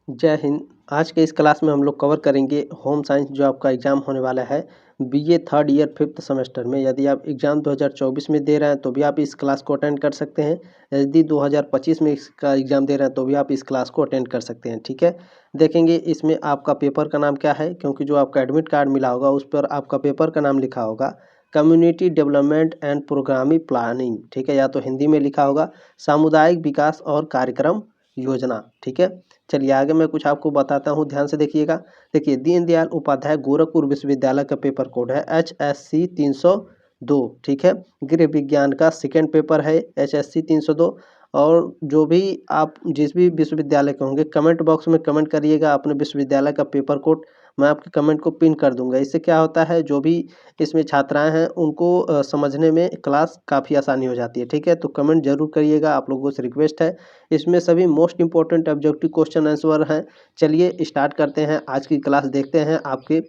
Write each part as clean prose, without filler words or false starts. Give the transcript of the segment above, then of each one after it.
जय हिंद। आज के इस क्लास में हम लोग कवर करेंगे होम साइंस जो आपका एग्ज़ाम होने वाला है BA third year fifth semester में। यदि आप एग्ज़ाम 2024 में दे रहे हैं तो भी आप इस क्लास को अटेंड कर सकते हैं। यदि 2025 में इसका एग्ज़ाम दे रहे हैं तो भी आप इस क्लास को अटेंड कर सकते हैं। ठीक है, देखेंगे इसमें आपका पेपर का नाम क्या है, क्योंकि जो आपका एडमिट कार्ड मिला होगा उस पर आपका पेपर का नाम लिखा होगा community development and programming planning. ठीक है, या तो हिंदी में लिखा होगा सामुदायिक विकास और कार्यक्रम योजना। ठीक है, चलिए आगे मैं कुछ आपको बताता हूँ, ध्यान से देखिएगा। देखिए, दीनदयाल उपाध्याय गोरखपुर विश्वविद्यालय का पेपर कोड है HSC 302। ठीक है, गृह विज्ञान का सेकेंड पेपर है HSC 302। और जो भी आप जिस भी विश्वविद्यालय के होंगे कमेंट बॉक्स में कमेंट करिएगा अपने विश्वविद्यालय का पेपर कोड। मैं आपके कमेंट को पिन कर दूंगा। इससे क्या होता है, जो भी इसमें छात्राएं हैं उनको समझने में क्लास काफ़ी आसानी हो जाती है। ठीक है, तो कमेंट जरूर करिएगा, आप लोगों से रिक्वेस्ट है। इसमें सभी most important objective question answer हैं। चलिए स्टार्ट करते हैं आज की क्लास, देखते हैं आपके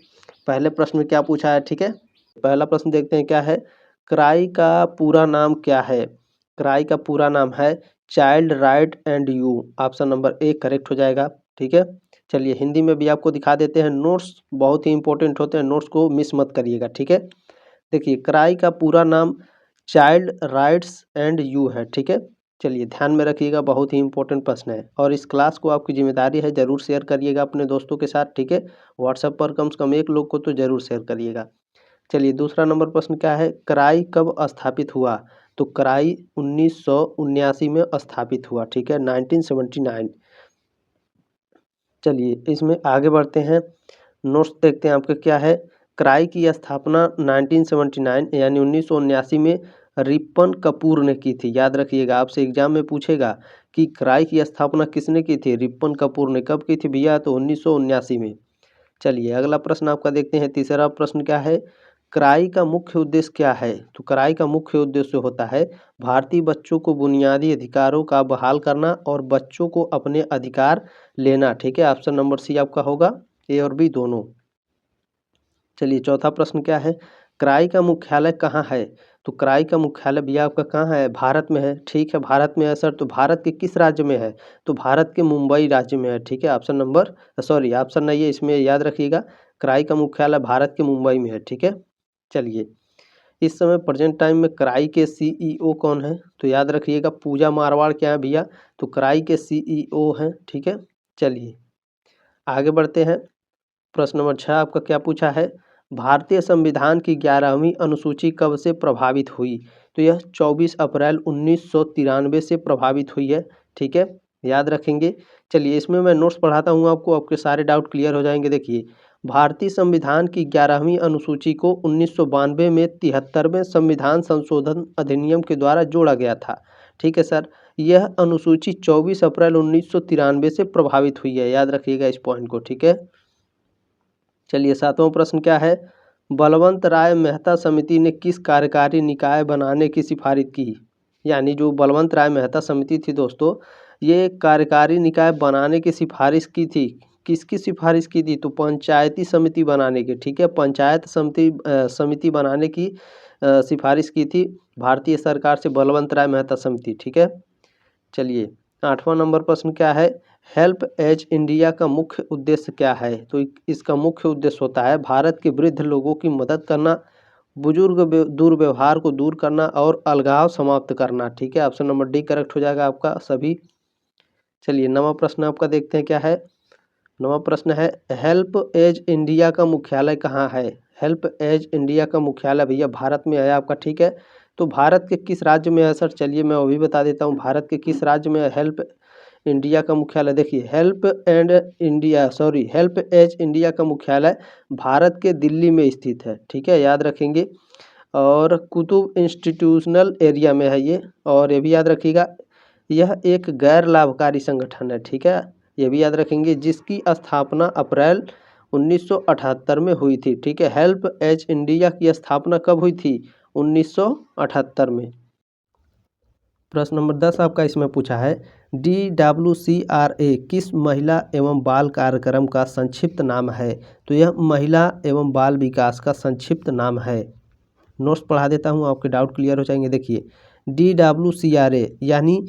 पहले प्रश्न में क्या पूछा है। ठीक है, पहला प्रश्न देखते हैं क्या है। क्राई का पूरा नाम क्या है। क्राई का पूरा नाम है child right and you. Option number A correct हो जाएगा। ठीक है, चलिए हिंदी में भी आपको दिखा देते हैं। नोट्स बहुत ही इंपॉर्टेंट होते हैं, नोट्स को मिस मत करिएगा। ठीक है, देखिए क्राई का पूरा नाम चाइल्ड राइट्स एंड यू है। ठीक है, चलिए ध्यान में रखिएगा, बहुत ही इंपॉर्टेंट प्रश्न है और इस क्लास को आपकी जिम्मेदारी है ज़रूर शेयर करिएगा अपने दोस्तों के साथ। ठीक है, व्हाट्सएप पर कम से कम एक लोग को तो ज़रूर शेयर करिएगा। चलिए दूसरा नंबर प्रश्न क्या है। क्राई कब स्थापित हुआ। तो क्राई 1979 में स्थापित हुआ। ठीक है, 1979। चलिए इसमें आगे बढ़ते हैं, नोट्स देखते हैं आपके क्या है। क्राई की स्थापना 1979 यानी 1979 में रिपन कपूर ने की थी। याद रखिएगा, आपसे एग्जाम में पूछेगा कि क्राई की स्थापना किसने की थी। रिपन कपूर ने। कब की थी भैया, तो 1979 में। चलिए अगला प्रश्न आपका देखते हैं। तीसरा प्रश्न क्या है। क्राई का मुख्य उद्देश्य क्या है। तो क्राई का मुख्य उद्देश्य होता है भारतीय बच्चों को बुनियादी अधिकारों का बहाल करना और बच्चों को अपने अधिकार लेना। ठीक है, ऑप्शन नंबर सी आपका होगा, ए और बी दोनों। चलिए चौथा प्रश्न क्या है। क्राई का मुख्यालय कहाँ है। तो क्राई का मुख्यालय भैया आपका कहाँ है, भारत में है। ठीक है, भारत में है सर, तो भारत के किस राज्य में है। तो भारत के मुंबई राज्य में है। ठीक है, ऑप्शन नंबर सॉरी ऑप्शन नहीं है इसमें, याद रखिएगा क्राई का मुख्यालय भारत के मुंबई में है। ठीक है, चलिए इस समय प्रेजेंट टाइम में क्राई के CEO कौन है। तो याद रखिएगा पूजा मारवाड़ क्या है भैया, तो क्राई के CEO हैं। ठीक है, चलिए आगे बढ़ते हैं। प्रश्न नंबर 6 आपका क्या पूछा है। भारतीय संविधान की 11वीं अनुसूची कब से प्रभावित हुई। तो यह 24 अप्रैल 1993 से प्रभावित हुई है। ठीक है, याद रखेंगे। चलिए इसमें मैं नोट्स पढ़ाता हूँ आपको, आपके सारे डाउट क्लियर हो जाएंगे। देखिए, भारतीय संविधान की 11वीं अनुसूची को 1992 में 73वें संविधान संशोधन अधिनियम के द्वारा जोड़ा गया था। ठीक है सर, यह अनुसूची 24 अप्रैल 1993 से प्रभावित हुई है। याद रखिएगा इस पॉइंट को। ठीक है, चलिए सातवां प्रश्न क्या है। बलवंत राय मेहता समिति ने किस कार्यकारी निकाय बनाने की सिफारिश की। यानी जो बलवंत राय मेहता समिति थी दोस्तों, ये कार्यकारी निकाय बनाने की सिफारिश की थी। किसकी सिफारिश की थी, तो पंचायती समिति बनाने की। ठीक है, पंचायत समिति बनाने की सिफारिश की थी भारतीय सरकार से बलवंत राय मेहता समिति। ठीक है, चलिए आठवां नंबर प्रश्न क्या है। हेल्प एज इंडिया का मुख्य उद्देश्य क्या है। तो इसका मुख्य उद्देश्य होता है भारत के वृद्ध लोगों की मदद करना, बुजुर्ग दुर्व्यवहार को दूर करना और अलगाव समाप्त करना। ठीक है, ऑप्शन नंबर डी करेक्ट हो जाएगा आपका सभी। चलिए नवा प्रश्न आपका देखते हैं क्या है। नवा प्रश्न है, हेल्प एज इंडिया का मुख्यालय कहाँ है। हेल्प एज इंडिया का मुख्यालय भैया भारत में है आपका। ठीक है, तो भारत के किस राज्य में है सर, चलिए मैं वो भी बता देता हूँ। भारत के किस राज्य में है हेल्प इंडिया का मुख्यालय। देखिए हेल्प एज इंडिया का मुख्यालय भारत के दिल्ली में स्थित है। ठीक है, याद रखेंगे। और कुतुब इंस्टीट्यूशनल एरिया में है ये। और ये भी याद रखिएगा, यह एक गैर लाभकारी संगठन है। ठीक है, ये भी याद रखेंगे, जिसकी स्थापना अप्रैल 1978 में हुई थी। ठीक है, हेल्प एज इंडिया की स्थापना कब हुई थी, 1978 में। प्रश्न नंबर 10 आपका इसमें पूछा है, DWCRA किस महिला एवं बाल कार्यक्रम का संक्षिप्त नाम है। तो यह महिला एवं बाल विकास का संक्षिप्त नाम है। नोट्स पढ़ा देता हूँ, आपके डाउट क्लियर हो जाएंगे। देखिए, DWCRA यानी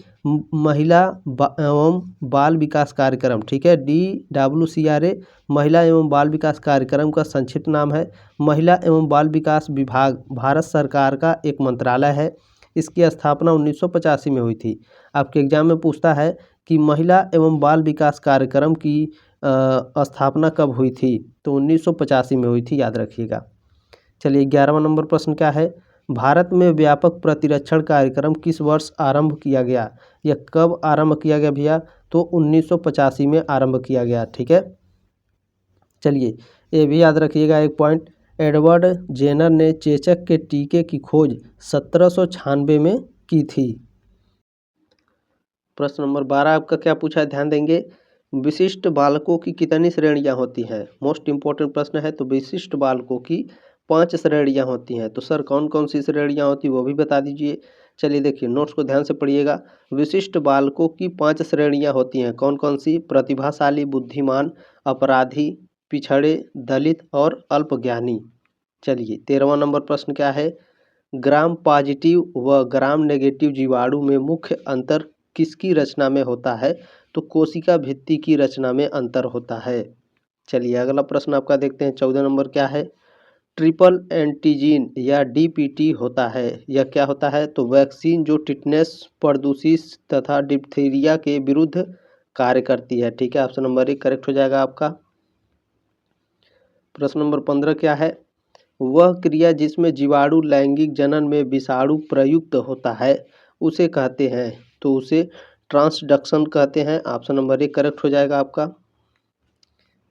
महिला एवं बाल विकास कार्यक्रम, ठीक है। DWCRA महिला एवं बाल विकास कार्यक्रम का संक्षिप्त नाम है। महिला एवं बाल विकास विभाग भारत सरकार का एक मंत्रालय है। इसकी स्थापना 1985 में हुई थी। आपके एग्जाम में पूछता है कि महिला एवं बाल विकास कार्यक्रम की स्थापना कब हुई थी, तो 1985 में हुई थी, याद रखिएगा। चलिए 11वां नंबर प्रश्न क्या है, भारत में व्यापक प्रतिरक्षण कार्यक्रम किस वर्ष आरंभ किया गया? यह कब आरंभ किया गया भैया? तो 1985 में आरंभ किया गया, ठीक है। चलिए ये भी याद रखिएगा एक पॉइंट, एडवर्ड जेनर ने चेचक के टीके की खोज 1796 में की थी। प्रश्न नंबर 12 आपका क्या पूछा है, ध्यान देंगे। विशिष्ट बालकों की कितनी श्रेणियां होती हैं? मोस्ट इंपॉर्टेंट प्रश्न है। तो विशिष्ट बालकों की 5 श्रेणियां होती हैं। तो सर कौन कौन सी श्रेणियां होती है वो भी बता दीजिए। चलिए देखिए नोट्स को ध्यान से पढ़िएगा। विशिष्ट बालकों की 5 श्रेणियां होती हैं। कौन कौन सी? प्रतिभाशाली, बुद्धिमान, अपराधी, पिछड़े, दलित और अल्पज्ञानी। चलिए 13वां नंबर प्रश्न क्या है, ग्राम पॉजिटिव व ग्राम नेगेटिव जीवाणु में मुख्य अंतर किसकी रचना में होता है? तो कोशिका भित्ति की रचना में अंतर होता है। चलिए अगला प्रश्न आपका देखते हैं, 14 नंबर क्या है, ट्रिपल एंटीजन या DPT होता है। यह क्या होता है? तो वैक्सीन जो टिटनेस, परदूसिस तथा डिप्थीरिया के विरुद्ध कार्य करती है, ठीक है। ऑप्शन नंबर 1 करेक्ट हो जाएगा आपका। प्रश्न नंबर 15 क्या है, वह क्रिया जिसमें जीवाणु लैंगिक जनन में विषाणु प्रयुक्त होता है उसे कहते हैं, तो उसे ट्रांसडक्शन कहते हैं। ऑप्शन नंबर 1 करेक्ट हो जाएगा आपका।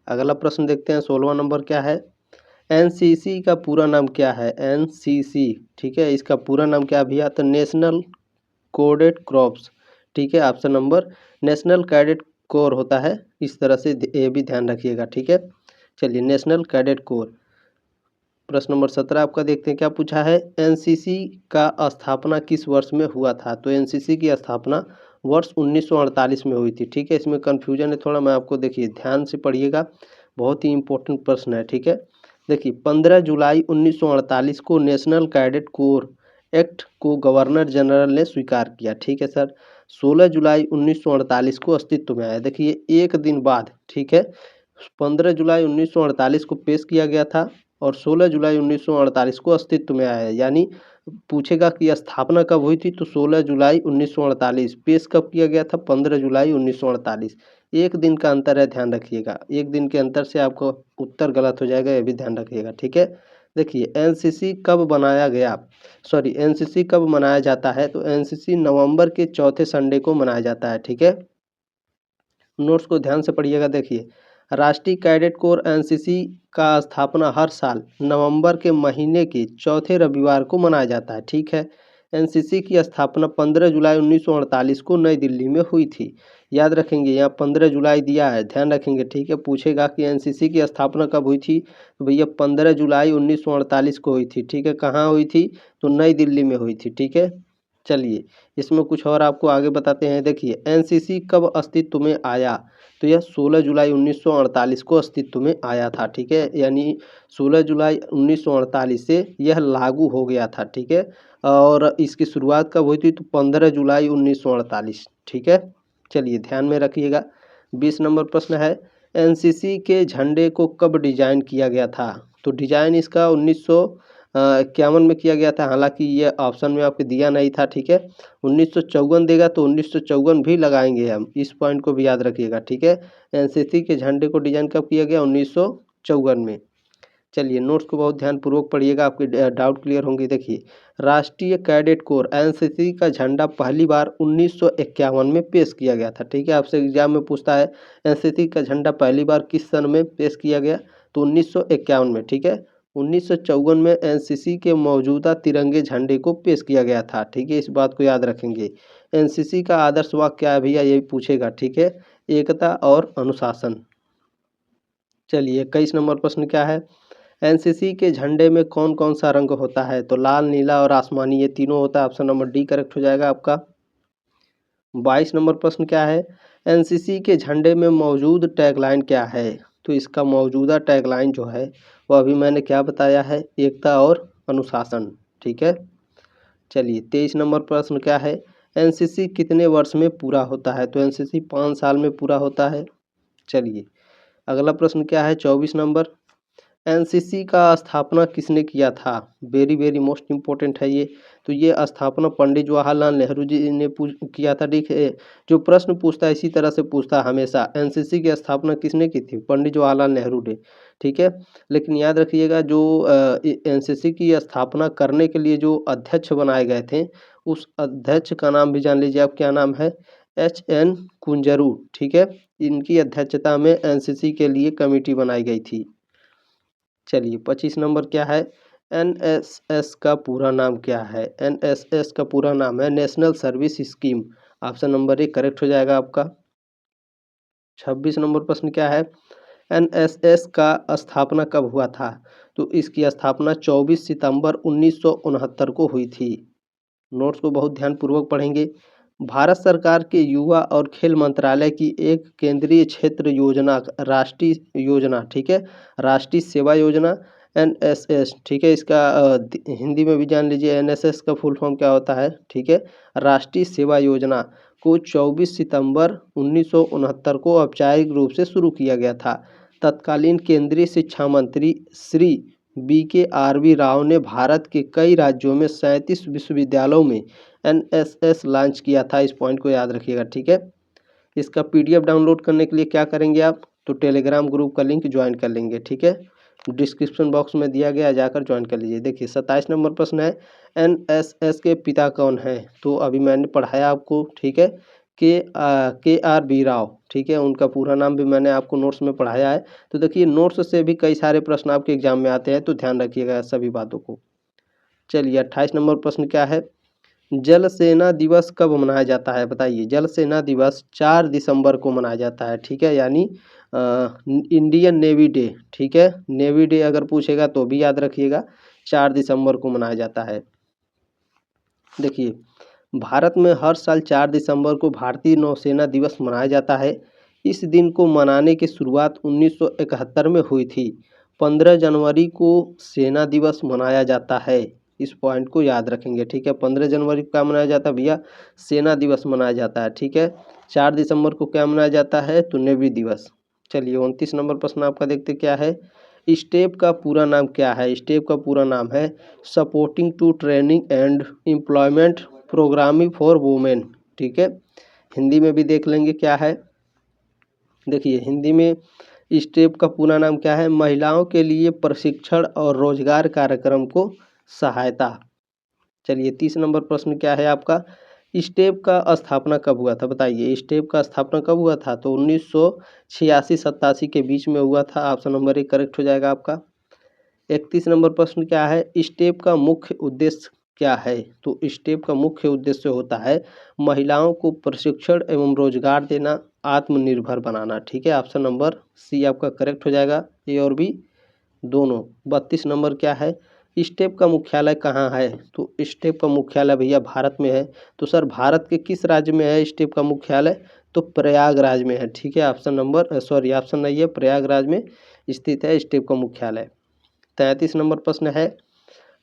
अगला प्रश्न देखते हैं, 16वां नंबर क्या है, NCC का पूरा नाम क्या है? NCC, ठीक है, इसका पूरा नाम क्या भैया? तो नेशनल कोडेड क्रॉप्स, ठीक है। Option number national cadet corps होता है, इस तरह से ये भी ध्यान रखिएगा, ठीक है। चलिए नेशनल कैडेट कोर। प्रश्न नंबर 17 आपका देखते हैं क्या पूछा है, NCC का स्थापना किस वर्ष में हुआ था? तो NCC की स्थापना वर्ष 1948 में हुई थी, ठीक है। इसमें कन्फ्यूजन है थोड़ा, मैं आपको देखिए ध्यान से पढ़िएगा, बहुत ही इंपॉर्टेंट प्रश्न है, ठीक है। देखिए 15 जुलाई 1948 को नेशनल कैडेट कोर एक्ट को गवर्नर जनरल ने स्वीकार किया, ठीक है सर। 16 जुलाई 1948 को अस्तित्व में आया। देखिए एक दिन बाद, ठीक है, 15 जुलाई 1948 को पेश किया गया था और 16 जुलाई 1948 को अस्तित्व में आया। यानी पूछेगा कि स्थापना कब हुई थी, तो 16 जुलाई 1948, पेश कब किया गया था? 15 जुलाई 1948। एक दिन का अंतर है, ध्यान रखिएगा, एक दिन के अंतर से आपको उत्तर गलत हो जाएगा, ये भी ध्यान रखिएगा, ठीक है। देखिए NCC कब बनाया गया, सॉरी NCC कब मनाया जाता है? तो NCC नवंबर के चौथे संडे को मनाया जाता है, ठीक है। नोट्स को ध्यान से पढ़िएगा। देखिए राष्ट्रीय कैडेट कोर NCC का स्थापना हर साल नवंबर के महीने के चौथे रविवार को मनाया जाता है, ठीक है। NCC की स्थापना 15 जुलाई 1948 को नई दिल्ली में हुई थी, याद रखेंगे, यहाँ 15 जुलाई दिया है, ध्यान रखेंगे, ठीक है। पूछेगा कि NCC की स्थापना कब हुई थी, तो भैया 15 जुलाई 1948 को हुई थी, ठीक है। कहाँ हुई थी? तो नई दिल्ली में हुई थी, ठीक है। चलिए इसमें कुछ और आपको आगे बताते हैं। देखिए NCC कब अस्तित्व में आया, तो यह 16 जुलाई 1948 को अस्तित्व में आया था, ठीक है। यानी 16 जुलाई 1948 से यह लागू हो गया था, ठीक है। और इसकी शुरुआत कब हुई थी? तो 15 जुलाई 1948, ठीक है। चलिए ध्यान में रखिएगा। 20 नंबर प्रश्न है, NCC के झंडे को कब डिजाइन किया गया था? तो डिजाइन इसका 1951 में किया गया था, हालांकि ये ऑप्शन में आपके दिया नहीं था, ठीक है। 1954 देगा तो 1954 भी लगाएंगे हम, इस पॉइंट को भी याद रखिएगा, ठीक है। NCC के झंडे को डिजाइन कब किया गया? 1954 में। चलिए नोट्स को बहुत ध्यानपूर्वक पढ़िएगा, आपके डाउट क्लियर होंगे। देखिए राष्ट्रीय कैडेट कोर NCC का झंडा पहली बार 1951 में पेश किया गया था, ठीक है। आपसे एग्जाम में पूछता है NCC का झंडा पहली बार किस सन में पेश किया गया, तो 1951 में, ठीक है। 1954 में NCC के मौजूदा तिरंगे झंडे को पेश किया गया था, ठीक है। इस बात को याद रखेंगे। NCC का आदर्श वाक्य क्या है भैया, ये पूछेगा, ठीक है, एकता और अनुशासन। चलिए 21 नंबर प्रश्न क्या है, NCC के झंडे में कौन कौन सा रंग होता है? तो लाल, नीला और आसमानी, ये तीनों होता है। ऑप्शन नंबर डी करेक्ट हो जाएगा आपका। 22 नंबर प्रश्न क्या है, NCC के झंडे में मौजूद टैगलाइन क्या है? तो इसका मौजूदा टैगलाइन जो है वो अभी मैंने क्या बताया है, एकता और अनुशासन, ठीक है। चलिए 23 नंबर प्रश्न क्या है, एनसीसी कितने वर्ष में पूरा होता है? तो एनसीसी 5 साल में पूरा होता है। चलिए अगला प्रश्न क्या है 24 नंबर, एनसीसी का स्थापना किसने किया था? वेरी वेरी मोस्ट इम्पोर्टेंट है ये। तो ये स्थापना पंडित जवाहरलाल नेहरू जी ने किया था। देखिए जो प्रश्न पूछता है इसी तरह से पूछता है हमेशा, एनसीसी की स्थापना किसने की थी? पंडित जवाहरलाल नेहरू ने, ठीक है। लेकिन याद रखिएगा जो एनसीसी की स्थापना करने के लिए जो अध्यक्ष बनाए गए थे, उस अध्यक्ष का नाम भी जान लीजिए आप, क्या नाम है? HN कुंजरू, ठीक है। इनकी अध्यक्षता में एनसीसी के लिए कमेटी बनाई गई थी। चलिए 25 नंबर क्या है, एनएसएस का पूरा नाम क्या है? एनएसएस का पूरा नाम है national service scheme. Option number 1 correct हो जाएगा आपका। 26 नंबर प्रश्न क्या है, एनएसएस का स्थापना कब हुआ था? तो इसकी स्थापना 24 सितंबर 1969 को हुई थी। नोट्स को बहुत ध्यानपूर्वक पढ़ेंगे। भारत सरकार के युवा और खेल मंत्रालय की एक केंद्रीय क्षेत्र योजना, राष्ट्रीय योजना, ठीक है, राष्ट्रीय सेवा योजना एनएसएस, ठीक है। इसका हिंदी में भी जान लीजिए एनएसएस का फुल फॉर्म क्या होता है, ठीक है। राष्ट्रीय सेवा योजना को 24 सितंबर 1969 को औपचारिक रूप से शुरू किया गया था। तत्कालीन केंद्रीय शिक्षा मंत्री श्री BKRV राव ने भारत के कई राज्यों में 37 विश्वविद्यालयों में एनएसएस लॉन्च किया था। इस पॉइंट को याद रखिएगा, ठीक है। इसका PDF डाउनलोड करने के लिए क्या करेंगे आप? तो टेलीग्राम ग्रुप का लिंक ज्वाइन कर लेंगे, ठीक है। डिस्क्रिप्शन बॉक्स में दिया गया, जाकर ज्वाइन कर लीजिए। देखिए 27 नंबर प्रश्न है, एनएसएस के पिता कौन है? तो अभी मैंने पढ़ाया आपको, ठीक है, KRV राव, ठीक है। उनका पूरा नाम भी मैंने आपको नोट्स में पढ़ाया है। तो देखिए नोट्स से भी कई सारे प्रश्न आपके एग्जाम में आते हैं, तो ध्यान रखिएगा सभी बातों को। चलिए 28 नंबर प्रश्न क्या है, जल सेना दिवस कब मनाया जाता है? बताइए। जल सेना दिवस 4 दिसंबर को मनाया जाता है, ठीक है, यानी इंडियन नेवी डे, ठीक है। नेवी डे अगर पूछेगा तो भी याद रखिएगा 4 दिसंबर को मनाया जाता है। देखिए भारत में हर साल 4 दिसंबर को भारतीय नौसेना दिवस मनाया जाता है। इस दिन को मनाने की शुरुआत 1971 में हुई थी। 15 जनवरी को सेना दिवस मनाया जाता है। इस पॉइंट को याद रखेंगे, ठीक है। 15 जनवरी को क्या मनाया जाता है भैया? सेना दिवस मनाया जाता है, ठीक है। 4 दिसंबर को क्या मनाया जाता है? तो नेवी दिवस। चलिए 29 नंबर प्रश्न आपका देखते क्या है, स्टेप का पूरा नाम क्या है? स्टेप का पूरा नाम है supporting to training and employment programming for women, ठीक है। हिंदी में भी देख लेंगे क्या है। देखिए हिंदी में स्टेप का पूरा नाम क्या है? महिलाओं के लिए प्रशिक्षण और रोजगार कार्यक्रम को सहायता। चलिए 30 नंबर प्रश्न क्या है आपका, स्टेप का स्थापना कब हुआ था? बताइए स्टेप का स्थापना कब हुआ था? तो 1986-87 के बीच में हुआ था। ऑप्शन नंबर 1 करेक्ट हो जाएगा आपका। 31 नंबर प्रश्न क्या है, स्टेप का मुख्य उद्देश्य क्या है? तो स्टेप का मुख्य उद्देश्य होता है महिलाओं को प्रशिक्षण एवं रोजगार देना, आत्मनिर्भर बनाना, ठीक है। ऑप्शन नंबर C आपका करेक्ट हो जाएगा, A और B दोनों। 32 नंबर क्या है, स्टेप का मुख्यालय कहाँ है? तो स्टेप का मुख्यालय भैया भारत में है। तो सर भारत के किस राज्य में है स्टेप का मुख्यालय? तो प्रयागराज में है, ठीक है। ऑप्शन नहीं है, प्रयागराज में स्थित है स्टेप का मुख्यालय। 33 नंबर प्रश्न है,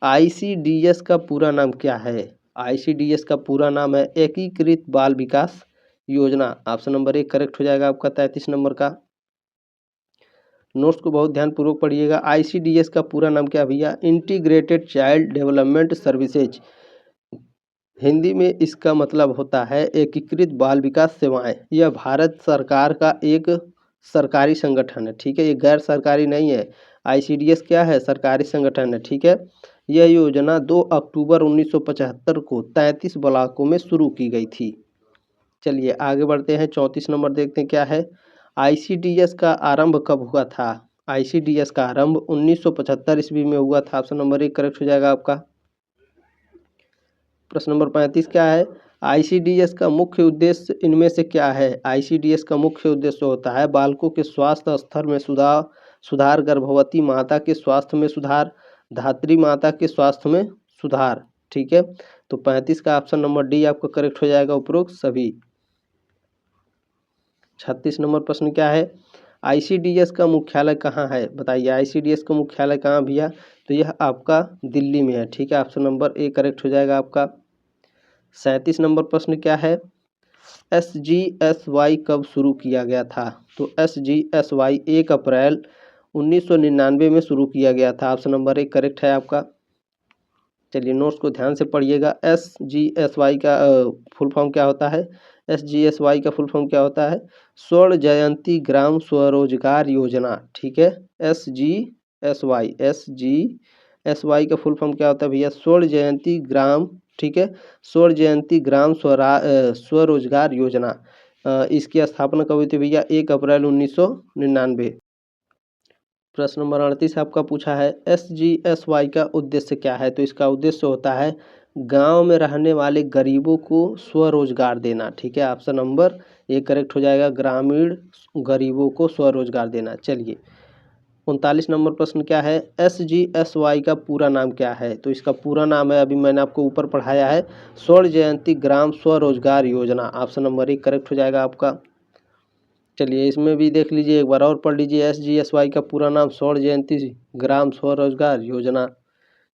ICDS का पूरा नाम क्या है? ICDS का पूरा नाम है एकीकृत बाल विकास योजना। ऑप्शन नंबर 1 करेक्ट हो जाएगा आपका 33 नंबर का। नोट्स को बहुत ध्यानपूर्वक पढ़िएगा। ICDS का पूरा नाम क्या है भैया? Integrated child development services. Hindi में इसका मतलब होता है एकीकृत बाल विकास सेवाएं। यह भारत सरकार का एक सरकारी संगठन है, ठीक है। ये गैर सरकारी नहीं है। ICDS क्या है? सरकारी संगठन है, ठीक है। यह योजना 2 अक्टूबर 1975 को 33 ब्लॉकों में शुरू की गई थी। चलिए आगे बढ़ते हैं, 34 नंबर देखते हैं क्या है, ICDS का आरंभ कब हुआ था? ICDS का आरंभ 1975 ईस्वी में हुआ था। ऑप्शन नंबर 1 करेक्ट हो जाएगा आपका। प्रश्न नंबर 35 क्या है, ICDS का मुख्य उद्देश्य इनमें से क्या है? ICDS का मुख्य उद्देश्य होता है बालकों के स्वास्थ्य स्तर में सुधार, गर्भवती माता के स्वास्थ्य में सुधार, धात्री माता के स्वास्थ्य में सुधार, ठीक है। तो 35 का ऑप्शन नंबर D आपका करेक्ट हो जाएगा, उपरोक्त सभी। 36 नंबर प्रश्न क्या है, ICDS का मुख्यालय कहाँ है, बताइए ICDS का मुख्यालय कहाँ भैया, तो यह आपका दिल्ली में है। ठीक है, ऑप्शन नंबर ए करेक्ट हो जाएगा आपका। 37 नंबर प्रश्न क्या है, SGSY कब शुरू किया गया था, तो SGSY 1 अप्रैल 1999 में शुरू किया गया था। ऑप्शन नंबर ए करेक्ट है आपका। चलिए नोट्स को ध्यान से पढ़िएगा। SGSY का फुल फॉर्म क्या होता है, SGSY का फुल फॉर्म क्या होता है, स्वर्ण जयंती ग्राम स्वरोजगार योजना। ठीक है, SGSY का फुल फॉर्म क्या होता है भैया, स्वर्ण जयंती ग्राम, ठीक है, स्वर्ण जयंती ग्राम स्वरोजगार योजना। इसकी स्थापना कब हुई थी भैया, 1 अप्रैल 1999। प्रश्न नंबर 38 आपका पूछा है SGSY का उद्देश्य क्या है, तो इसका उद्देश्य होता है गांव में रहने वाले गरीबों को स्वरोजगार देना। ठीक है, ऑप्शन नंबर ए करेक्ट हो जाएगा, ग्रामीण गरीबों को स्वरोजगार देना। चलिए 39 नंबर प्रश्न क्या है, SGSY का पूरा नाम क्या है, तो इसका पूरा नाम है, अभी मैंने आपको ऊपर पढ़ाया है, स्वर्ण जयंती ग्राम स्वरोजगार योजना। ऑप्शन नंबर ए करेक्ट हो जाएगा आपका। चलिए इसमें भी देख लीजिए, एक बार और पढ़ लीजिए, SGSY का पूरा नाम स्वर्ण जयंती ग्राम स्वरोजगार योजना।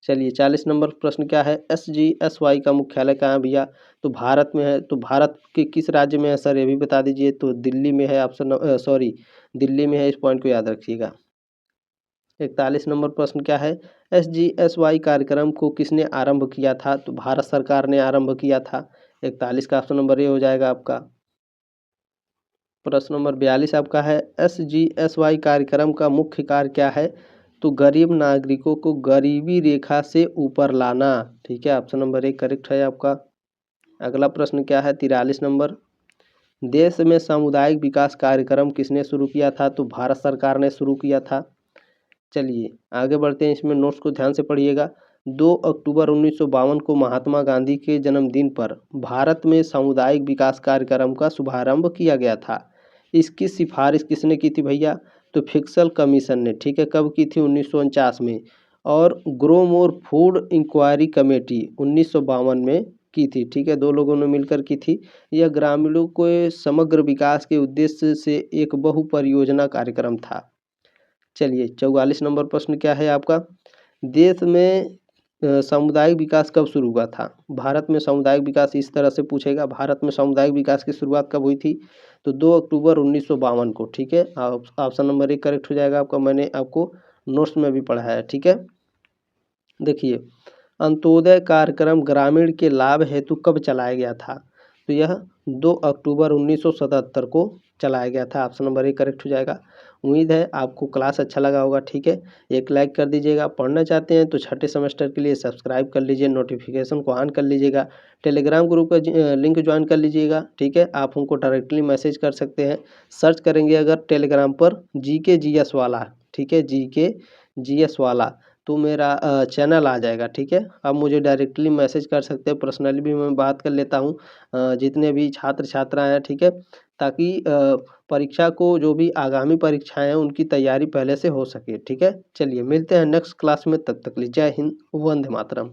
चलिए 40 नंबर प्रश्न क्या है, SGSY का मुख्यालय कहाँ है भैया, तो भारत में है, तो भारत के किस राज्य में है सर, ये भी बता दीजिए, तो दिल्ली में है। ऑप्शन सॉरी दिल्ली में है, इस पॉइंट को याद रखिएगा। 41 नंबर प्रश्न क्या है, SGSY कार्यक्रम को किसने आरंभ किया था, तो भारत सरकार ने आरंभ किया था। 41 का ऑप्शन नंबर ए हो जाएगा आपका। प्रश्न नंबर 42 आपका है, SGSY कार्यक्रम का मुख्य कार्य क्या है, तो गरीब नागरिकों को गरीबी रेखा से ऊपर लाना। ठीक है, ऑप्शन नंबर ए करेक्ट है आपका। अगला प्रश्न क्या है, 43 नंबर, देश में सामुदायिक विकास कार्यक्रम किसने शुरू किया था, तो भारत सरकार ने शुरू किया था। चलिए आगे बढ़ते हैं, इसमें नोट्स को ध्यान से पढ़िएगा। 2 अक्टूबर 1952 को महात्मा गांधी के जन्मदिन पर भारत में सामुदायिक विकास कार्यक्रम का शुभारंभ किया गया था। इसकी सिफारिश किसने की थी भैया, तो फिक्सल कमीशन ने। ठीक है, कब की थी, 1949 में, और grow more food enquiry committee 1952 में की थी। ठीक है, दो लोगों ने मिलकर की थी। यह ग्रामीणों के समग्र विकास के उद्देश्य से एक बहु परियोजना कार्यक्रम था। चलिए 44 नंबर प्रश्न क्या है आपका, देश में सामुदायिक विकास कब शुरू हुआ था, भारत में सामुदायिक विकास इस तरह से पूछेगा, भारत में सामुदायिक विकास की शुरुआत कब हुई थी, तो 2 अक्टूबर 1952 को। ठीक है, ऑप्शन नंबर ए करेक्ट हो जाएगा आपका, मैंने आपको नोट्स में भी पढ़ाया है। ठीक है, देखिए अंत्योदय कार्यक्रम ग्रामीण के लाभ हेतु कब चलाया गया था, तो यह 2 अक्टूबर 1977 को चलाया गया था। ऑप्शन नंबर ए करेक्ट हो जाएगा। उम्मीद है आपको क्लास अच्छा लगा होगा। ठीक है, एक लाइक कर दीजिएगा, पढ़ना चाहते हैं तो छठे सेमेस्टर के लिए सब्सक्राइब कर लीजिए, नोटिफिकेशन को ऑन कर लीजिएगा, टेलीग्राम ग्रुप का लिंक ज्वाइन कर लीजिएगा। ठीक है, आप हमको डायरेक्टली मैसेज कर सकते हैं, सर्च करेंगे अगर टेलीग्राम पर GK GS वाला, ठीक है, GK GS वाला, तो मेरा चैनल आ जाएगा। ठीक है, आप मुझे डायरेक्टली मैसेज कर सकते हैं, पर्सनली भी मैं बात कर लेता हूँ जितने भी छात्र छात्राएँ हैं। ठीक है, ताकि परीक्षा को, जो भी आगामी परीक्षाएं हैं उनकी तैयारी पहले से हो सके। ठीक है, चलिए मिलते हैं नेक्स्ट क्लास में, तब तक के लिए जय हिंद, वंदे मातरम।